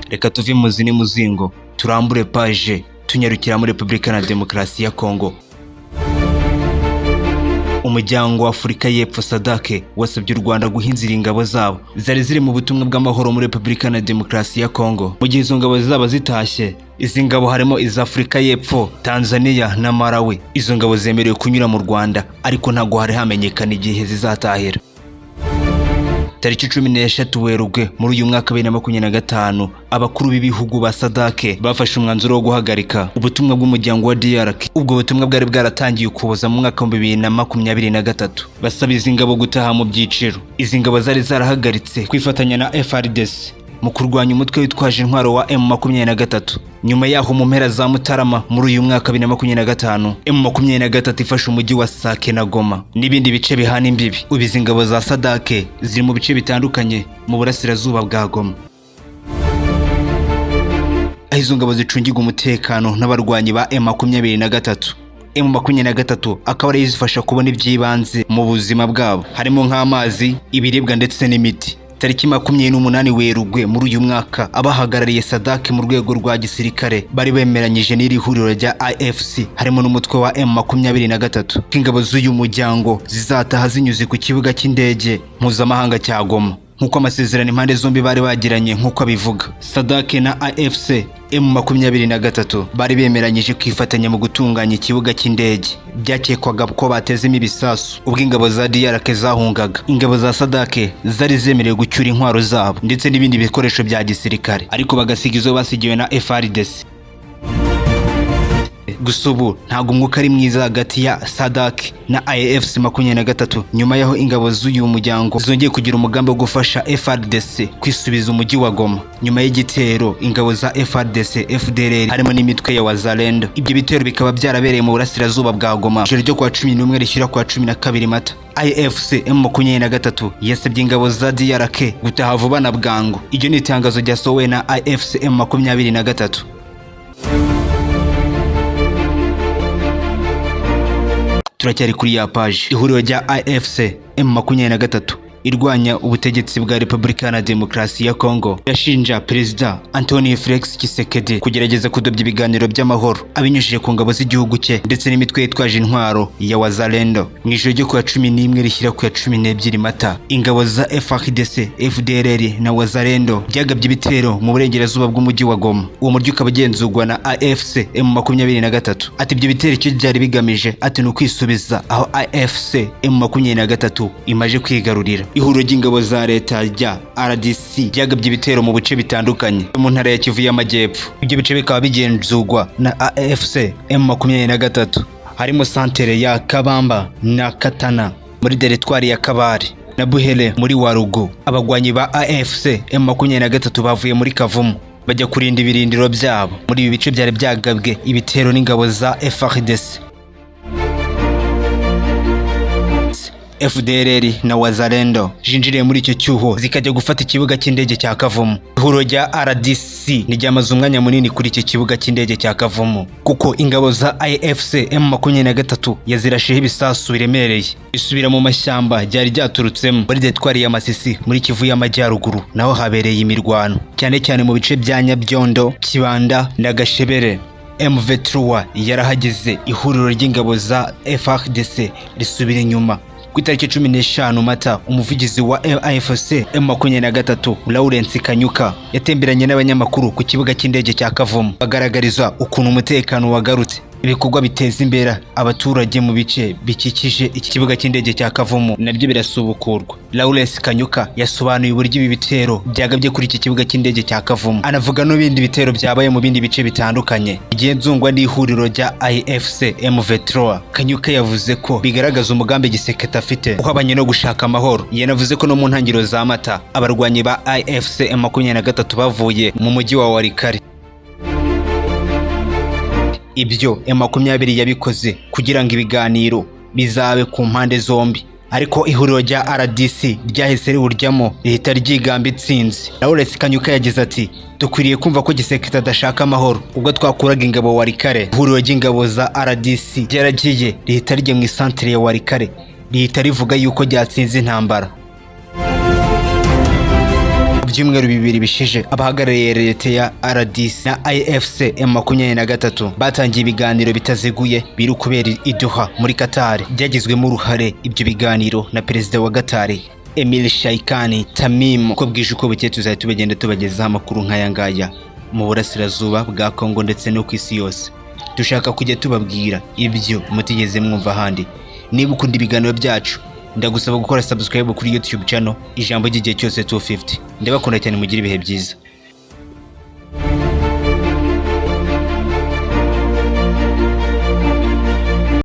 Reka tuve muzi ni muzingo turambure page tunyarukira muri Republika na Demokarasi ya Kongo. Umuryango wa Afurika y'Epfo SADC wasabye u Rwanda guhinzira ingabo zabo zari ziri mu butumwa bw'amahoro muri Republika na Demokarasi ya Kongo. Mu gihe izo ngabo zaba zitashye, izi ngabo harimo iz Afurika y'Epfo, Tanzania na Malawi. Izo ngabo zemerewe kunyura mu Rwanda ariko ntago hari hamenyekana igihe zizatahira. Tariki 13 Werurwe muri uyu mwaka 2025 abakuru b'ibihugu ba SADC bafashe umwanzuro wo guhagarika ubutumwa bw'umuryango wa DRC. Ubwo butumwa bwari bwaratangiye ukuboza mu mwaka wa 2023 basaba izi ngabo gutaha mu byiciro. Izi ngabo zari zarahagaritse kwifatanya na FARDC mu kurwanya umutwe witwaje intwaro wa M23. Nyuma yaho mu mpera za Mutarama muri uyu mwaka 2025 M23 ifashe umujyi wa Sake na Goma n'ibindi bice bihana imbibi. Ubizi ingabo za SADC ziri mu bice bitandukanye mu burasirazuba bwa Goma. Izo ngabo zicungirwa umutekano n'abarwanyi ba M23. M23 akaba ari izifasha kubona ibyibanze mu buzima bwabo harimo nk'amazi, ibiribwa ndetse n'imiti. Tariki 28 Werurwe muri uyu mwaka abahagarariye SADC mu rwego rwa gisirikare bari bemeranyije n'iri huriro rya AFC harimo n'umutwe wa M23 ingabo z'uyu muryango zizataha zinyuze ku kibuga cy'indege mpuzamahanga cya Goma nkuko amasezerano impande zombi bari bagiranye nkuko abivuga. SADC na AFC M23 bari bemeranyije kwifatanya mu gutunganya ikibuga cy'indege byakekwaga ko batezemo ibisasu ubwo ingabo za DRC zahungaga. Ingabo za SADC zari zemerewe gucyura intwaro zabo ndetse n'ibindi bikoresho bya gisirikare ariko bagasiga izo basigiwe na FARDC. Gusa ubu ntago umwuka ari mwiza hagati ya SADC na AFC 23 nyuma yaho ingabo z'uyu muryango zongeye kugira umugambi wo gufasha FARDC kwisubiza umujyi wa Goma nyuma y'igitero ingabo za FARDC FDLR harimo n'imitwe ya Wazalendo. Ibyo bitero bikaba byarabereye mu burasirazuba bwa Goma ijoro ryo kwa 11 rishyira kwa 12 Mata. AFC M23 yasabye ingabo za DRC gutaha vuba na bwangu. Iryo ni itangazo ryasohowe na AFC M23. Turacyari kuri ya page. Ihuriro rya AFC M23 irwanya ubutegetsi bwa Republika na Demokarasi ya Kongo yashinja Perezida Antoine Felix Tshisekedi kugerageza kudobya ibiganiro by'amahoro abinyujije ku ngabo z'igihugu cye ndetse n'imitwe yitwaje intwaro ya Wazalendo. Mu ijoro ryo kwa 11 rishyira ku 12 Mata ingabo za FARDC, FDLR na Wazalendo byagabye ibitero mu burengerazuba bw'umujyi wa Goma. Uwo mujyi ukaba ugenzurwa na AFC M23. Ati ibyo bitero icyo byari bigamije ati no kwisubiza aho AFC M23 imaje kwigarurira. Ihuriro ry'ingabo za leta rya RDC byagabye ibitero mu bice bitandukanye mu ntara ya Kivu y'Amajyepfo. Ibyo bice bikaba bigenzurwa na AFC M23 harimo santere ya Kabamba na Katana muri teritwari ya Kabare na Buhere muri Warugu. Abagwanyi ba AFC M23 bavuye muri Kavumu bajya kurinda ibirindiro byabo muri ibi bice byari byagabwe ibitero n'ingabo za FARDC, FDLR na Wazalendo jinjiriye muri icyo cyuho zikajya gufata ikibuga cy'indege cya Kavumu. Ihuriro rya RDC nijyamaze umwanya munini kuri icyo kibuga cy'indege cya Kavumu kuko ingabo za AFC M23 yazirasheho ibisasu biremereye bisubira mu mashyamba ryari ryaturutsemo muri teritwari ya Masisi muri Kivu y'Amajyaruguru. Naho habereye imirwano cyane cyane mu bice bya Nyabyondo, Kibanda na Gashebere. M23 yarahageze ihuriro ry'ingabo za FARDC risubira inyuma. Ku itariki 15 Mata umuvugizi wa AFC M23 Lawrence Kanyuka yatemberanye n'abanyamakuru ku kibuga cy'indege cya Kavumu bagaragariza ukuntu umutekano wagarutse. Ibikorwa biteza imbere abaturage mu bice bikikije iki kibuga cy'indege cya Kavumu nabyo birasubukurwa. Lawrence Kanyuka yasobanuye uburyo ibi bitero byagabye kuri iki kibuga cy'indege cya Kavumu, anavuga n'ibindi bitero byabaye mu bindi bice bitandukanye igenzungwa n'ihuriro rya AFC M23. Kanyuka yavuze ko bigaragaza umugambi Tshisekedi afite uhabanye no gushaka amahoro. Yanavuze ko no mu ntangiriro za Mata abarwanyi ba AFC M23 bavuye mu mujyi wa Walikale. Ibyo M23 yabikoze kugira ngo ibiganiro bizabe ku mpande zombi, ariko ihuriro rya RDC ryahise riwuryamo rihita ryigamba itsinzi. Lawrence Kanyuka yagize ati dukwiriye kumva ko Tshisekedi adashaka amahoro. Ubwo twakuraga ingabo Walikale, ihuriro ry'ingabo za RDC ryaragiye rihita rijya mu isantere ya Walikale rihita rivuga yuko ryatsinze intambara. byumweru bibiri bishije abahagarariye leta ya RDC na AFC M23 batangiye ibiganiro bitaziguye biri kubera i Doha muri Qatar. Byagizwemo uruhare ibyo biganiro na perezida wa Qatar Emir Sheikh Tamim. Uko bwije uko bukeye tuzahita tubagenda tubagezaho amakuru nk'aya ngaya mu burasirazuba bwa Kongo ndetse no ku isi yose. Dushaka kujya tubabwira ibyo mutigeze mwumva ahandi. Niba ukunda ibiganiro byacu, ndagusaba gukora subscribe kuri YouTube channel Ijambo ry'igihe cyose 250. Ndabakunda cyane, mugire ibihe byiza.